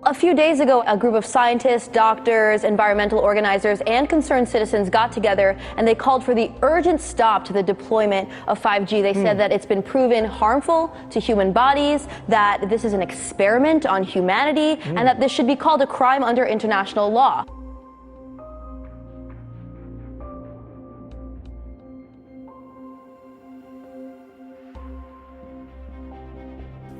A few days ago, a group of scientists, doctors, environmental organizers, and concerned citizens got together and they called for the urgent stop to the deployment of 5G. They said that it's been proven harmful to human bodies, that this is an experiment on humanity, and that this should be called a crime under international law.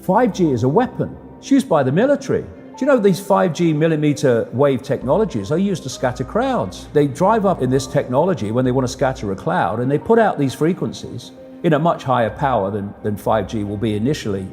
"5G is a weapon. It's used by the military. Do you know these 5G millimeter wave technologies are used to scatter crowds? They drive up in this technology when they want to scatter a cloud, and they put out these frequencies in a much higher power than 5G will be initially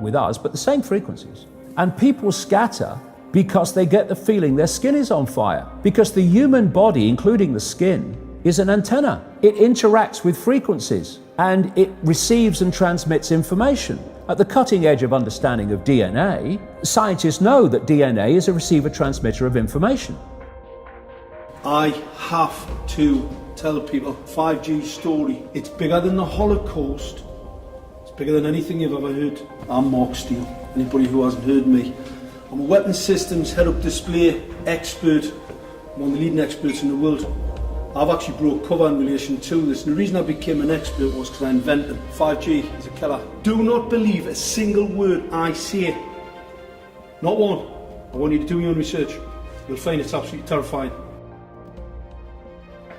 with us, but the same frequencies. And people scatter because they get the feeling their skin is on fire. Because the human body, including the skin, is an antenna. It interacts with frequencies and it receives and transmits information. At the cutting edge of understanding of DNA, scientists know that DNA is a receiver-transmitter of information. I have to tell people 5G story. It's bigger than the Holocaust. It's bigger than anything you've ever heard. I'm Mark Steele. Anybody who hasn't heard me. I'm a weapons systems head-up display expert. I'm one of the leading experts in the world. I've actually broke cover in relation to this, and the reason I became an expert was because I invented 5G is a killer. Do not believe a single word I say. Not one. I want you to do your own research. You'll find it's absolutely terrifying.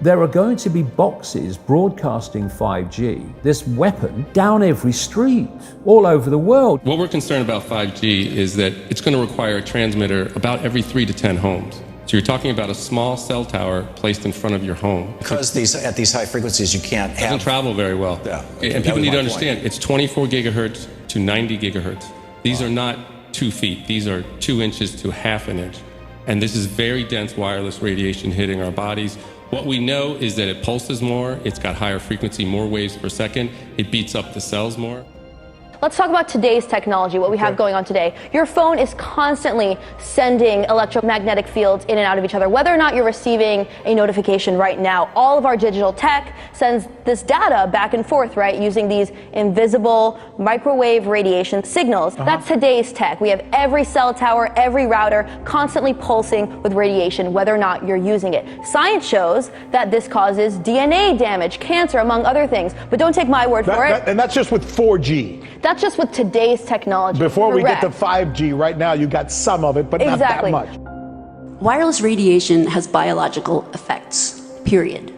There are going to be boxes broadcasting 5G, this weapon, down every street, all over the world. What we're concerned about 5G is that it's going to require a transmitter about every 3 to 10 homes. So you're talking about a small cell tower placed in front of your home. Because at these high frequencies, you can't have... It doesn't travel very well. Yeah. And people need to understand, it's 24 gigahertz to 90 gigahertz. These are not 2 feet. These are 2 inches to half an inch. And this is very dense wireless radiation hitting our bodies. What we know is that it pulses more, it's got higher frequency, more waves per second, it beats up the cells more. Let's talk about today's technology, what we have going on today. Your phone is constantly sending electromagnetic fields in and out of each other. Whether or not you're receiving a notification right now, all of our digital tech sends this data back and forth, right, using these invisible microwave radiation signals. That's today's tech. We have every cell tower, every router constantly pulsing with radiation, whether or not you're using it. Science shows that this causes DNA damage, cancer, among other things. But don't take my word for it. And that's just with 4G. That's just with today's technology. Before we get to 5G, right now you got some of it, but not that much. Wireless radiation has biological effects, period.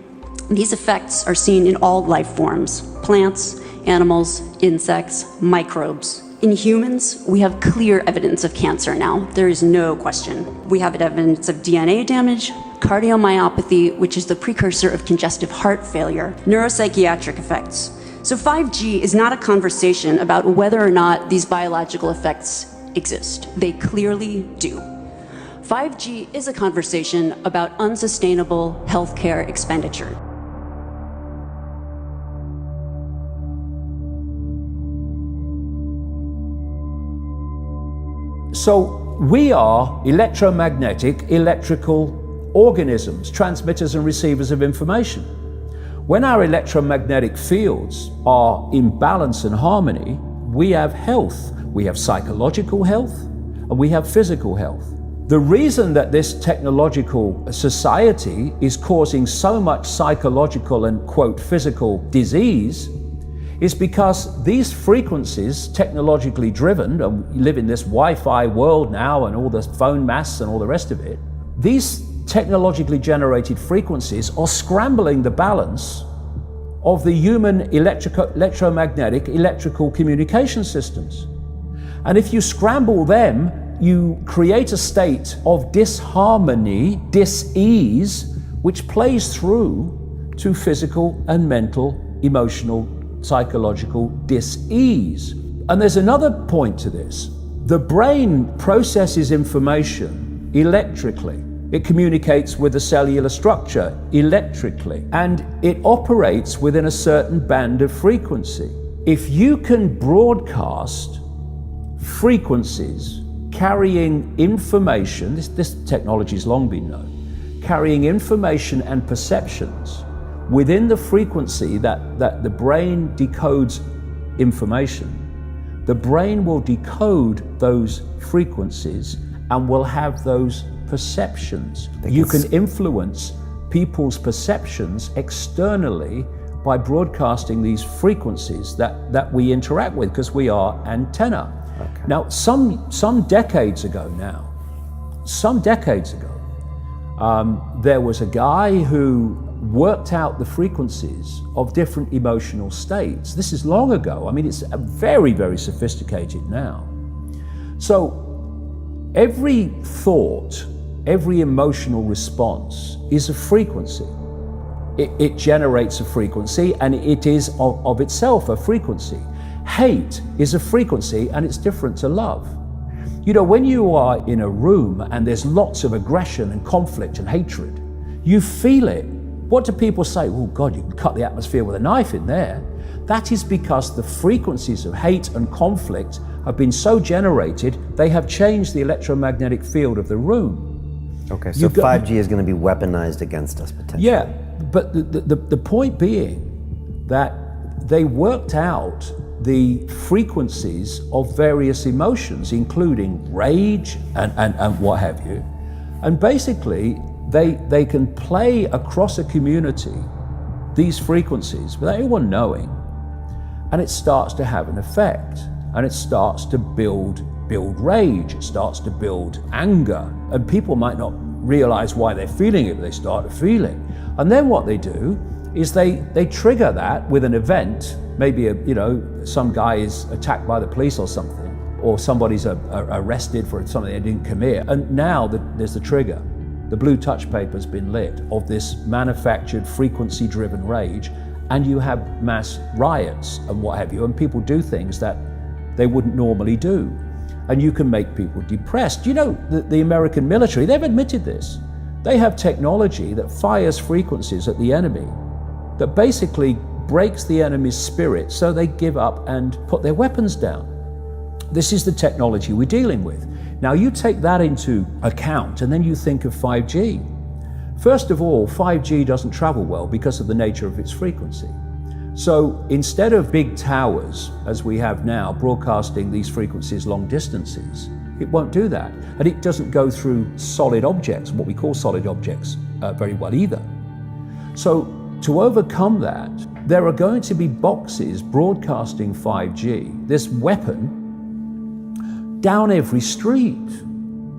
These effects are seen in all life forms: plants, animals, insects, microbes. In humans, we have clear evidence of cancer now. There is no question. We have evidence of DNA damage, cardiomyopathy, which is the precursor of congestive heart failure, neuropsychiatric effects. So 5G is not a conversation about whether or not these biological effects exist. They clearly do. 5G is a conversation about unsustainable healthcare expenditure. So we are electromagnetic, electrical organisms, transmitters and receivers of information. When our electromagnetic fields are in balance and harmony, we have health. We have psychological health and we have physical health. The reason that this technological society is causing so much psychological and, quote, physical disease is because these frequencies, technologically driven, and we live in this Wi-Fi world now and all the phone masts and all the rest of it, these technologically generated frequencies are scrambling the balance of the human electromagnetic electrical communication systems. And if you scramble them, you create a state of disharmony, dis-ease, which plays through to physical and mental, emotional, psychological dis-ease. And there's another point to this. The brain processes information electrically. It communicates with the cellular structure electrically, and it operates within a certain band of frequency. If you can broadcast frequencies carrying information, this technology has long been known, carrying information and perceptions within the frequency that the brain decodes information, the brain will decode those frequencies and will have those perceptions. You can influence people's perceptions externally by broadcasting these frequencies that we interact with, because we are antenna. Okay. Now, some decades ago, there was a guy who worked out the frequencies of different emotional states. This is long ago. I mean, it's very, very sophisticated now. So every thought, every emotional response is a frequency. It generates a frequency, and it is of itself a frequency. Hate is a frequency, and it's different to love. You know, when you are in a room and there's lots of aggression and conflict and hatred, you feel it. What do people say? Oh God, you can cut the atmosphere with a knife in there. That is because the frequencies of hate and conflict have been so generated, they have changed the electromagnetic field of the room. Okay, so 5G is going to be weaponized against us potentially. Yeah, but the point being that they worked out the frequencies of various emotions, including rage and what have you. And basically, they can play across a community these frequencies without anyone knowing, and it starts to have an effect, and it starts to build rage, it starts to build anger, and people might not realize why they're feeling it, but they start to feel it. And then what they do is they trigger that with an event. Maybe some guy is attacked by the police or something, or somebody's arrested for something they didn't commit, and now there's the trigger. The blue touch paper's been lit of this manufactured frequency-driven rage, and you have mass riots and what have you, and people do things that they wouldn't normally do. And you can make people depressed. You know, the American military, they've admitted this. They have technology that fires frequencies at the enemy that basically breaks the enemy's spirit, so they give up and put their weapons down. This is the technology we're dealing with. Now you take that into account and then you think of 5G. First of all, 5G doesn't travel well because of the nature of its frequency. So instead of big towers, as we have now, broadcasting these frequencies long distances, it won't do that. And it doesn't go through solid objects, what we call solid objects, very well either. So to overcome that, there are going to be boxes broadcasting 5G, this weapon, down every street,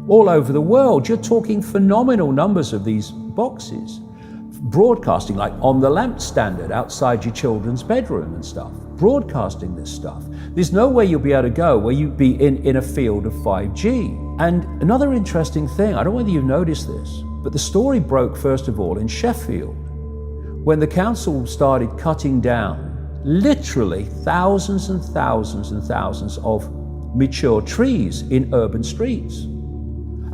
all over the world. You're talking phenomenal numbers of these boxes, broadcasting like on the lamp standard outside your children's bedroom and stuff, broadcasting this stuff. There's no way you'll be able to go where you'd be in a field of 5G. And another interesting thing, I don't know whether you've noticed this, but the story broke first of all in Sheffield, when the council started cutting down literally thousands and thousands and thousands of mature trees in urban streets.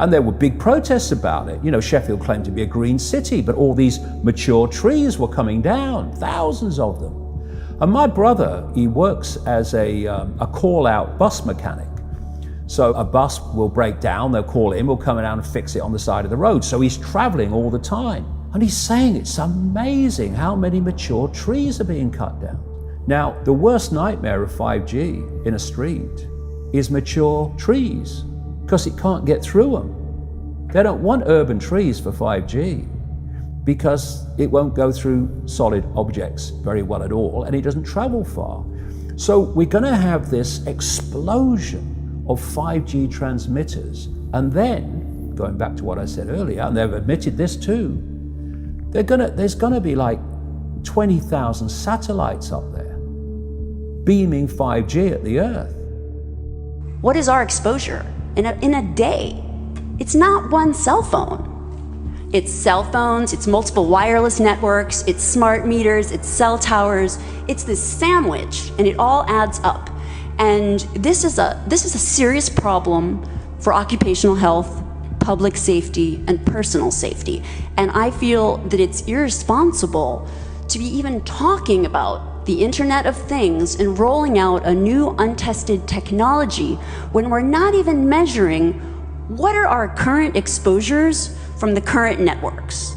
And there were big protests about it. You know, Sheffield claimed to be a green city, but all these mature trees were coming down, thousands of them. And my brother, he works as a call-out bus mechanic. So a bus will break down, they'll call him, we'll come down and fix it on the side of the road. So he's traveling all the time. And he's saying it's amazing how many mature trees are being cut down. Now, the worst nightmare of 5G in a street is mature trees, because it can't get through them. They don't want urban trees for 5G because it won't go through solid objects very well at all, and it doesn't travel far. So we're going to have this explosion of 5G transmitters, and then, going back to what I said earlier, and they've admitted this too, there's going to be like 20,000 satellites up there beaming 5G at the Earth. What is our exposure in a day? It's not one cell phone. It's cell phones, it's multiple wireless networks, it's smart meters, it's cell towers. It's this sandwich, and it all adds up. And this is a serious problem for occupational health, public safety, and personal safety. And I feel that it's irresponsible to be even talking about the Internet of Things and rolling out a new untested technology when we're not even measuring what are our current exposures from the current networks.